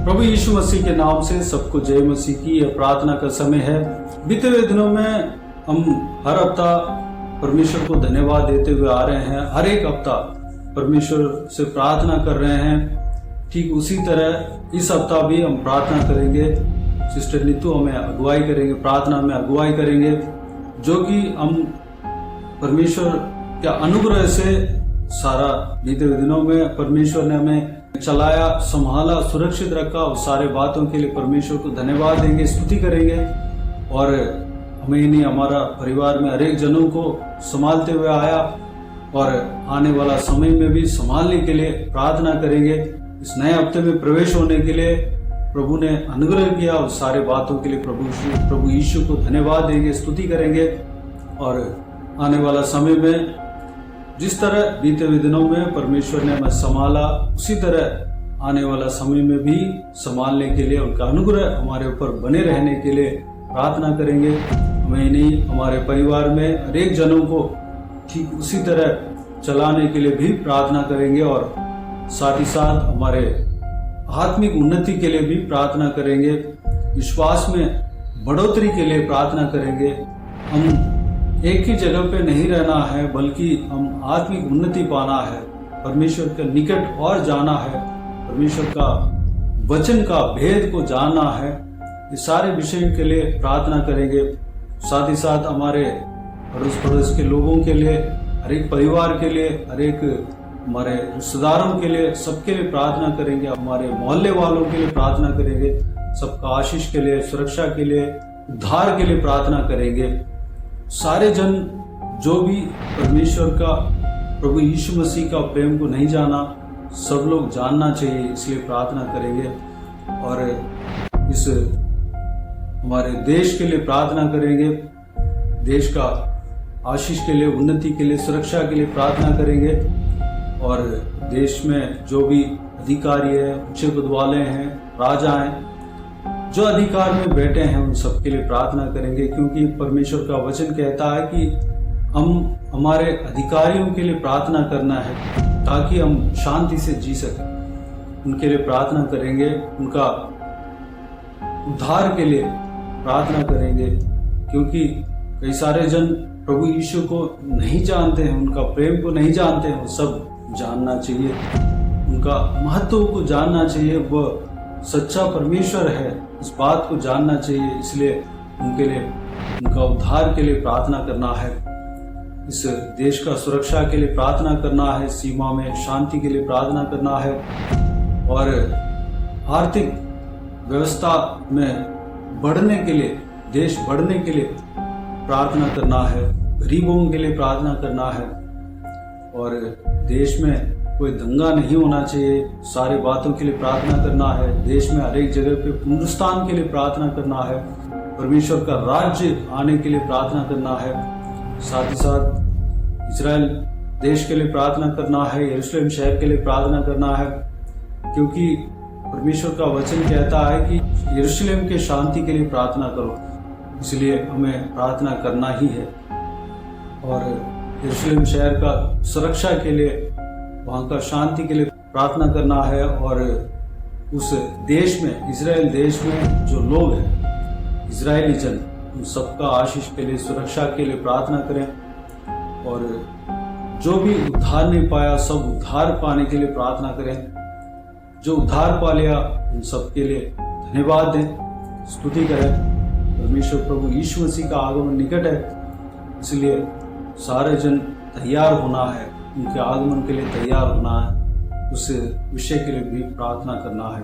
प्रभु यीशु मसीह के नाम से सबको जय मसीह की। यह प्रार्थना का समय है। बीते हुए दिनों में हम हर हफ्ता परमेश्वर को धन्यवाद देते हुए आ रहे हैं। हर एक हफ्ता परमेश्वर से प्रार्थना कर रहे हैं। ठीक उसी तरह इस हफ्ता भी हम प्रार्थना करेंगे। सिस्टर नीतू हमें अगुवाई करेंगे, प्रार्थना में अगुवाई करेंगे, जो कि हम परमेश्वर के अनुग्रह से सारा बीते हुए दिनों में परमेश्वर ने हमें चलाया, संभाला, सुरक्षित रखा। उस सारे बातों के लिए परमेश्वर को धन्यवाद देंगे, स्तुति करेंगे और हमें नहीं, हमारा परिवार में अनेक जनों को संभालते हुए आया और आने वाला समय में भी संभालने के लिए प्रार्थना करेंगे। इस नए हफ्ते में प्रवेश होने के लिए प्रभु ने अनुग्रह किया। उस सारे बातों के लिए प्रभु यीशु को धन्यवाद देंगे, स्तुति करेंगे और आने वाला समय में जिस तरह बीते हुए दिनों में परमेश्वर ने हमें संभाला, उसी तरह आने वाला समय में भी संभालने के लिए उनका अनुग्रह हमारे ऊपर बने रहने के लिए प्रार्थना करेंगे। हमें नहीं, हमारे परिवार में अनेक जनों को ठीक उसी तरह चलाने के लिए भी प्रार्थना करेंगे और साथ ही साथ हमारे आत्मिक उन्नति के लिए भी प्रार्थना करेंगे। विश्वास में बढ़ोतरी के लिए प्रार्थना करेंगे। हम एक ही जगह पे नहीं रहना है, बल्कि हम आत्मिक उन्नति पाना है, परमेश्वर के निकट और जाना है, परमेश्वर का वचन का भेद को जानना है। ये सारे विषयों के लिए प्रार्थना करेंगे। साथ ही साथ हमारे अड़ोस पड़ोस के लोगों के लिए, हर एक परिवार के लिए, हर एक हमारे रिश्तेदारों के लिए, सबके लिए प्रार्थना करेंगे। हमारे मोहल्ले वालों के लिए प्रार्थना करेंगे। सबका आशीष के लिए, सुरक्षा के लिए, उद्धार के लिए प्रार्थना करेंगे। सारे जन जो भी परमेश्वर का, प्रभु यीशु मसीह का प्रेम को नहीं जाना, सब लोग जानना चाहिए, इसलिए प्रार्थना करेंगे। और इस हमारे देश के लिए प्रार्थना करेंगे। देश का आशीष के लिए, उन्नति के लिए, सुरक्षा के लिए प्रार्थना करेंगे। और देश में जो भी अधिकारी है, उच्च पद वाले हैं, राजा हैं, जो अधिकार में बैठे हैं, उन सबके लिए प्रार्थना करेंगे। क्योंकि परमेश्वर का वचन कहता है कि हम हमारे अधिकारियों के लिए प्रार्थना करना है ताकि हम शांति से जी सकें। उनके लिए प्रार्थना करेंगे। उनका उद्धार के लिए प्रार्थना करेंगे, क्योंकि कई सारे जन प्रभु यीशु को नहीं जानते हैं, उनका प्रेम को नहीं जानते हैं। वो सब जानना चाहिए, उनका महत्व को जानना चाहिए। वह सच्चा परमेश्वर है, इस बात को जानना चाहिए। इसलिए उनके लिए, उनका उद्धार के लिए प्रार्थना करना है। इस देश का सुरक्षा के लिए प्रार्थना करना है, सीमा में शांति के लिए प्रार्थना करना है और आर्थिक व्यवस्था में बढ़ने के लिए, देश बढ़ने के लिए प्रार्थना करना है। गरीबों के लिए प्रार्थना करना है और देश में कोई दंगा नहीं होना चाहिए। सारी बातों के लिए प्रार्थना करना है। देश में हर एक जगह पे पुनरुत्थान के लिए प्रार्थना करना है। परमेश्वर का राज्य आने के लिए प्रार्थना करना है। साथ ही साथ इजराइल देश के लिए प्रार्थना करना है, यरूशलेम शहर के लिए प्रार्थना करना है, क्योंकि परमेश्वर का वचन कहता है कि यरूशलेम के शांति के लिए प्रार्थना करो। इसलिए हमें प्रार्थना करना ही है और यरूशलेम शहर का सुरक्षा के लिए, वहां का शांति के लिए प्रार्थना करना है। और उस देश में, इजराइल देश में जो लोग हैं, इजरायली जन, उन सबका आशीष के लिए, सुरक्षा के लिए प्रार्थना करें। और जो भी उद्धार नहीं पाया, सब उद्धार पाने के लिए प्रार्थना करें। जो उद्धार पा लिया, उन सबके लिए धन्यवाद दें, स्तुति करें। परमेश्वर प्रभु यीशु मसीह का आगमन निकट है, इसलिए सारे जन तैयार होना है, उनके आगमन के लिए तैयार होना है। उस विषय के लिए भी प्रार्थना करना है।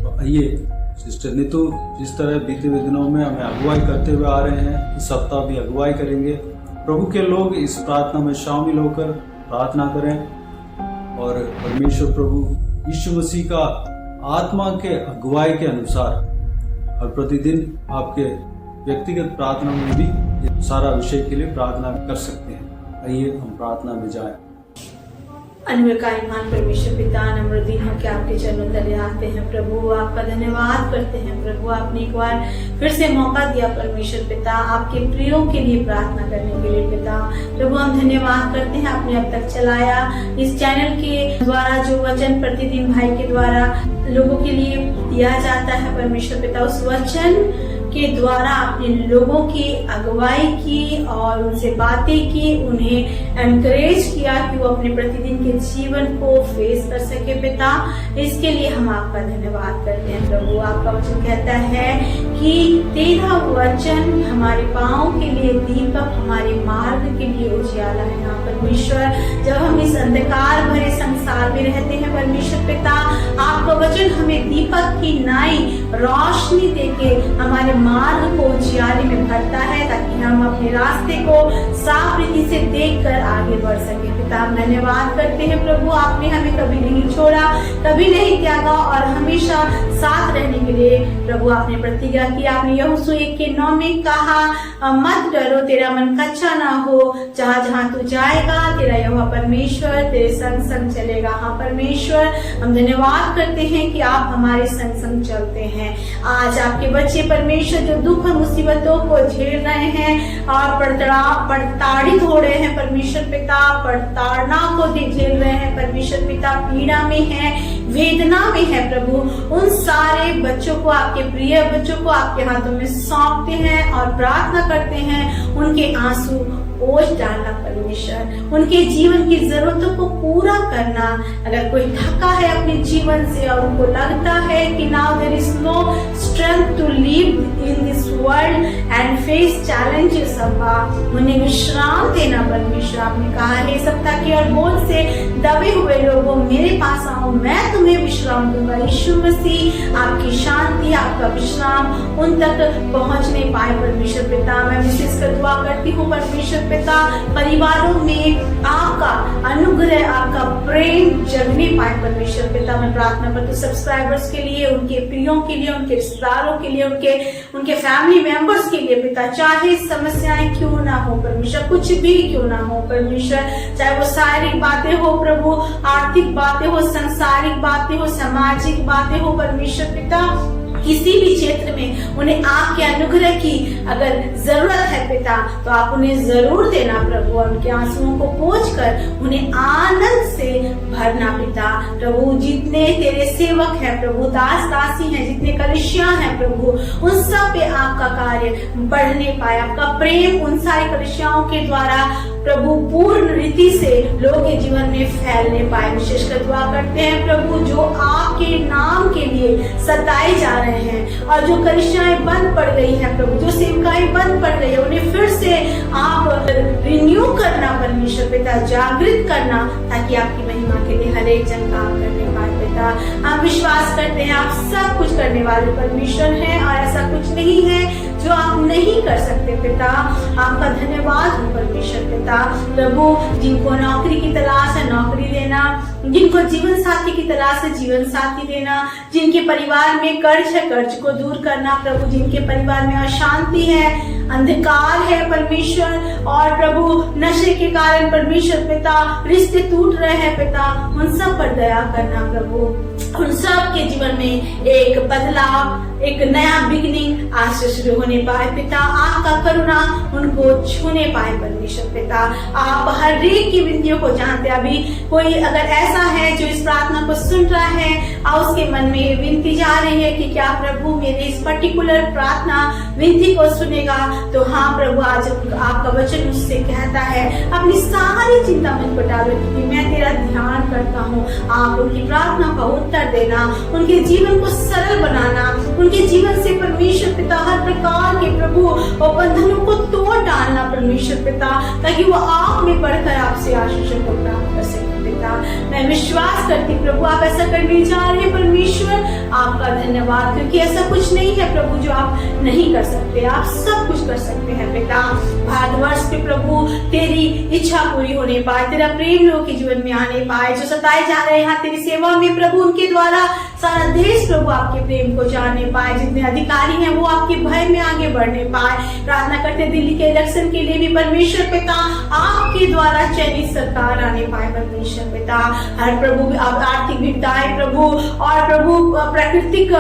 तो आइए, सिस्टर नीतू जिस तरह बीते हुए दिनों में हमें अगुवाई करते हुए आ रहे हैं, इस सप्ताह भी अगुवाई करेंगे। प्रभु के लोग इस प्रार्थना में शामिल होकर प्रार्थना करें और परमेश्वर प्रभु यीशु मसीह का आत्मा के अगुवाई के अनुसार हर प्रतिदिन आपके व्यक्तिगत प्रार्थना में भी सारा विषय के लिए प्रार्थना कर सकते हैं। आइए हम प्रार्थना में जाएं। अनुग्रहकारी परमेश्वर पिता, नम्र दीन होकर आपके चरणों तले आते हैं। प्रभु आपका धन्यवाद करते हैं। प्रभु आपने एक बार फिर से मौका दिया परमेश्वर पिता, आपके प्रियों के लिए प्रार्थना करने के लिए पिता। प्रभु हम धन्यवाद करते हैं आपने अब तक चलाया इस चैनल के द्वारा जो वचन प्रतिदिन भाई के द्वारा लोगों के लिए दिया जाता है परमेश्वर पिता, उस वचन के द्वारा आपने लोगों की अगुवाई की और उनसे बातें की, उन्हें एनकरेज किया कि वो अपने प्रतिदिन के जीवन को फेस कर सके पिता। इसके लिए हम आपका धन्यवाद करते हैं प्रभु। आपका वचन कहता है कि तेरा वचन हमारे पाँव के लिए दीपक, हमारे मार्ग के लिए उजियाला है। हाँ परमेश्वर, जब हम इस अंधकार भरे संसार में रहते हैं परमेश्वर पिता, आपका वचन हमें दीपक की नाई रोशनी देके हमारे मार्ग को उजियाले में भरता है, ताकि हम अपने रास्ते को साफ रीति से देखकर आगे बढ़ सके पिता। हम धन्यवाद करते हैं प्रभु, आपने हमें कभी नहीं छोड़ा, कभी नहीं त्यागा और हमेशा साथ रहने के लिए प्रभु आपने प्रतिज्ञा की। आपने यहोशू 1:9 में कहा, मत डरो, तेरा मन कच्चा ना हो, जहाँ जहाँ तू जाएगा तेरा यहोवा परमेश्वर तेरे संग संग चलेगा। हाँ परमेश्वर, हम धन्यवाद करते हैं कि आप हमारे संग संग चलते हैं। आज आपके बच्चे परमेश्वर जो दुख और मुसीबतों को झेल रहे हैं और प्रताड़ित हो रहे हैं परमेश्वर पिता, प्रताड़ना को झेल रहे हैं परमेश्वर पिता, पीड़ा में है, वेदना में है प्रभु, उन सारे बच्चों को, आपके प्रिय बच्चों को आपके हाथों में सौंपते हैं और प्रार्थना करते हैं उनके आंसू ओझ डालना परमेश्वर, उनके जीवन की जरूरतों को पूरा करना। अगर कोई थका है अपने जीवन से और उनको लगता है कि now there is no strength to live in this world and face challenges, अब्बा उन्हें विश्राम देना परमेश्वर। आपने कहा है सप्ताह के और बोझ से दबे हुए लोगों मेरे पास आओ, मैं तुम्हें विश्राम दूंगा। यीशु मसीह, आपकी शांति, आपका विश्राम उन तक पहुंचने पाए परमेश्वर पिता। मैं विशेष कर दुआ करती हूँ परमेश्वर पिता, परिवारों में आपका अनुग्रह, आपका प्रेम जगने पाए परमेश्वर पिता। मैं प्रार्थना करती हूँ सब्सक्राइबर्स के लिए, उनके प्रियों के लिए, उनके रिश्तेदारों के लिए, उनके फैमिली मेंबर्स के लिए पिता, चाहे समस्याएं क्यों ना हो परमेश्वर, कुछ भी क्यों ना हो परमेश्वर, चाहे वो शारीरिक बातें हो प्रभु, आर्थिक बातें हो, सांसारिक बातें हो, सामाजिक बातें हो परमेश्वर पिता, किसी भी क्षेत्र में उन्हें आपके अनुग्रह की अगर जरूरत है पिता, तो आप उन्हें जरूर देना प्रभु। उनके आंसुओं को पोंछकर उन्हें आनंद से भरना पिता। प्रभु, जितने तेरे सेवक हैं प्रभु, दास दासी हैं, जितने कलीसिया हैं प्रभु, उन सब पे आपका कार्य बढ़ने पाए, आपका प्रेम उन सारे कलीसियाओं के द्वारा प्रभु पूर्ण रीति से लोगों के जीवन में फैलने पाए। विशेषकर दुआ करते हैं प्रभु, जो आपके नाम के लिए सताए जा रहे हैं और जो कलीसियाएं बंद पड़ गई हैं प्रभु, जो सेवकाएं बंद पड़ गई है, उन्हें फिर से आप रिन्यू करना परमेश्वर पिता, जागृत करना, ताकि आपकी महिमा के लिए हर एक जन काम करने पाए पिता। हम विश्वास करते हैं आप सब कुछ करने वाले परमेश्वर हैं और ऐसा कुछ नहीं है जो आप नहीं कर सकते पिता। आपका धन्यवाद हो परमेश्वर पिता। प्रभु, जिनको नौकरी की तलाश है नौकरी देना, जिनको जीवन साथी की तलाश है जीवन साथी देना, जिनके परिवार में कर्ज है कर्ज को दूर करना प्रभु, जिनके परिवार में अशांति है, अंधकार है परमेश्वर, और प्रभु नशे के कारण परमेश्वर पिता रिश्ते टूट रहे हैं पिता, उन सब पर दया करना प्रभु। उन सब के जीवन में एक बदलाव, एक नया बिगनिंग आज से शुरू होने पाए पिता। आपका करुणा उनको छूने पाए परमेश्वर पिता। आप हर एक की विनतियों को जानते। अभी कोई अगर ऐसा है जो इस प्रार्थना को सुन रहा है और उसके मन में विनती जा रही है कि क्या प्रभु मेरे इस पर्टिकुलर प्रार्थना विनती को सुनेगा, तो हाँ प्रभु, आज आपका वचन उससे कहता है अपनी सारी चिंता मुझ पर डालो, क्योंकि मैं तेरा ध्यान करता हूँ। आप उनकी प्रार्थना का उत्तर देना, उनके जीवन को सरल बनाना, उनके जीवन से परमेश्वर पिता हर प्रकार के प्रभु और बंधनों को तोड़ डालना परमेश्वर पिता, ताकि वो आप में बढ़कर आपसे आशीषों को प्राप्त कर सके पिता। मैं विश्वास करती प्रभु आप ऐसा करने जा रहे हैं परमेश्वर। आपका धन्यवाद, क्योंकि ऐसा कुछ नहीं है प्रभु जो आप नहीं कर सकते, आप सब कुछ कर सकते हैं पिता। भारतवर्ष पे प्रभु तेरी इच्छा पूरी होने पाए, तेरा प्रेम लोगों के जीवन में आने पाए, जो सताए जा रहे हैं तेरी सेवा में प्रभु, उनके द्वारा सारा देश प्रभु आपके प्रेम को जानने पाए, जितने अधिकारी हैं वो आपके भय में आगे बढ़ने पाए। प्रार्थना करते दिल्ली के इलेक्शन के लिए भी परमेश्वर पिता आपके द्वारा चयनित सरकार आने पाए परमेश्वर परमेश्वर पिता। हर प्रभु आर्थिक विपदाएं प्रभु और प्रभु प्राकृतिक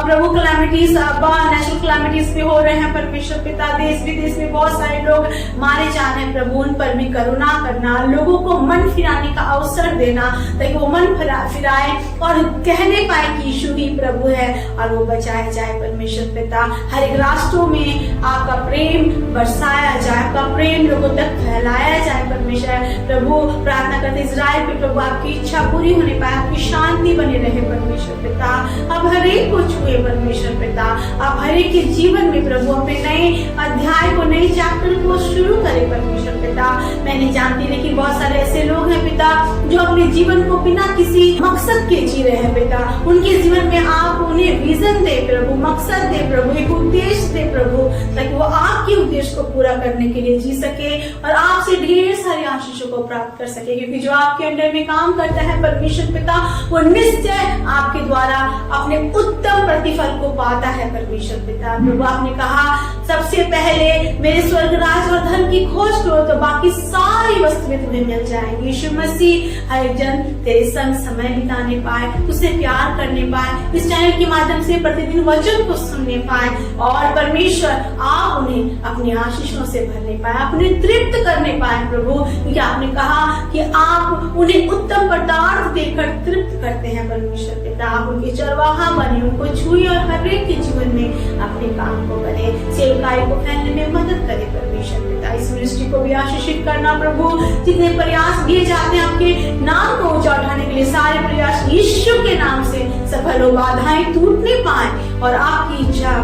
प्रभु क्लैमिटीज नेचुरल क्लैमिटीज भी हो रहे हैं परमेश्वर पिता। देश विदेश में बहुत सारे लोग मारे जा रहे हैं प्रभु, उन पर भी करुणा करना, लोगों को मन फिराने का अवसर देना ताकि वो मन फिराए और कहने पाए कि यीशु ही प्रभु है और वो बचाया जाए परमेश्वर पिता। हर एक राष्ट्रों में आपका प्रेम बरसाया जाए, आपका प्रेम लोगों तक फैलाया जाए परमेश्वर प्रभु। प्रार्थना करते इजराइल पे प्रभु आपकी इच्छा पूरी होने पाए, आपकी शांति बने रहे परमेश्वर पिता। आप हर एक को छुए परमेश्वर पिता, आप हर एक के जीवन में प्रभु अपने नए अध्याय को, नए चैप्टर को शुरू करें परमेश्वर पिता। मैं नहीं जानती लेकिन बहुत सारे ऐसे लोग हैं पिता जो अपने जीवन को बिना किसी मकसद के जी रहे हैं पिता। उनके जीवन में आप उन्हें विजन दे प्रभु, मकसद दे प्रभु, एक उद्देश्य दे प्रभु, ताकि वो आपके उद्देश्य को पूरा करने के लिए जी सके और आपसे ढेर सारी आशीषों को प्राप्त कर सके। क्योंकि जो आपके अंडर में काम करता है परमेश्वर पिता वो निश्चय आपके द्वारा अपने उत्तम प्रतिफल को पाता है परमेश्वर पिता। प्रभु आपने कहा सबसे पहले मेरे स्वर्ग राज और धन की खोज करो तो बाकी सारी वस्तुएं तुम्हें मिल जाएंगी। यीशु मसीह हर जन तेरे संग समय बिताने पाए, उससे प्यार करने पाए, इस चैनल के माध्यम से प्रतिदिन वचन को सुनने पाए और परमेश्वर आप उन्हें अपनी आशीषों से भरने पाए, अपने तृप्त करने पाए प्रभु। क्योंकि आपने कहा कि आप उन्हें उत्तम पदार्थ देकर तृप्त करते हैं परमेश्वर पिता। आप उनके चरवाहा बने, उनको छुए और हर एक के जीवन में अपने काम को करे, सेवकाई को फैलने में मदद करे परमेश्वर पिता। इस मिनिस्ट्री को भी आशीषित करना प्रभु। जितने प्रयास किए जाते हैं आपके नाम को ऊंचा उठाने के लिए, सारे प्रयास यीशु के नाम से सफल हो, बाधाएं टूटने पाए और आपकी इच्छा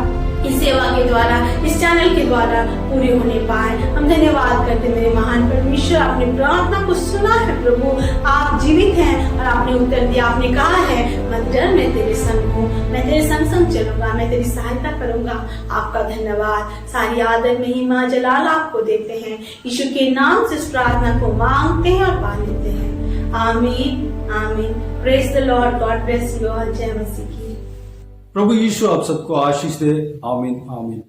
इस सेवा के द्वारा, इस चैनल के द्वारा पूरी होने पाए। हम धन्यवाद करते मेरे महान परमेश्वर, आपने प्रार्थना को सुना है प्रभु। आप जीवित हैं और आपने उत्तर दिया। आपने कहा है मत डर, मैं तेरे संग हूँ, मैं तेरे संग संग चलूंगा, मैं तेरी सहायता करूंगा। आपका धन्यवाद, सारी आदर महिमा जलाल आपको देते हैं। यीशु के नाम से इस प्रार्थना को मांगते हैं और पा लेते हैं। आमीन आमीन। Praise the Lord, God bless you all. जय मसीह की। प्रभु यीशु आप सबको आशीष दे। आमीन आमीन।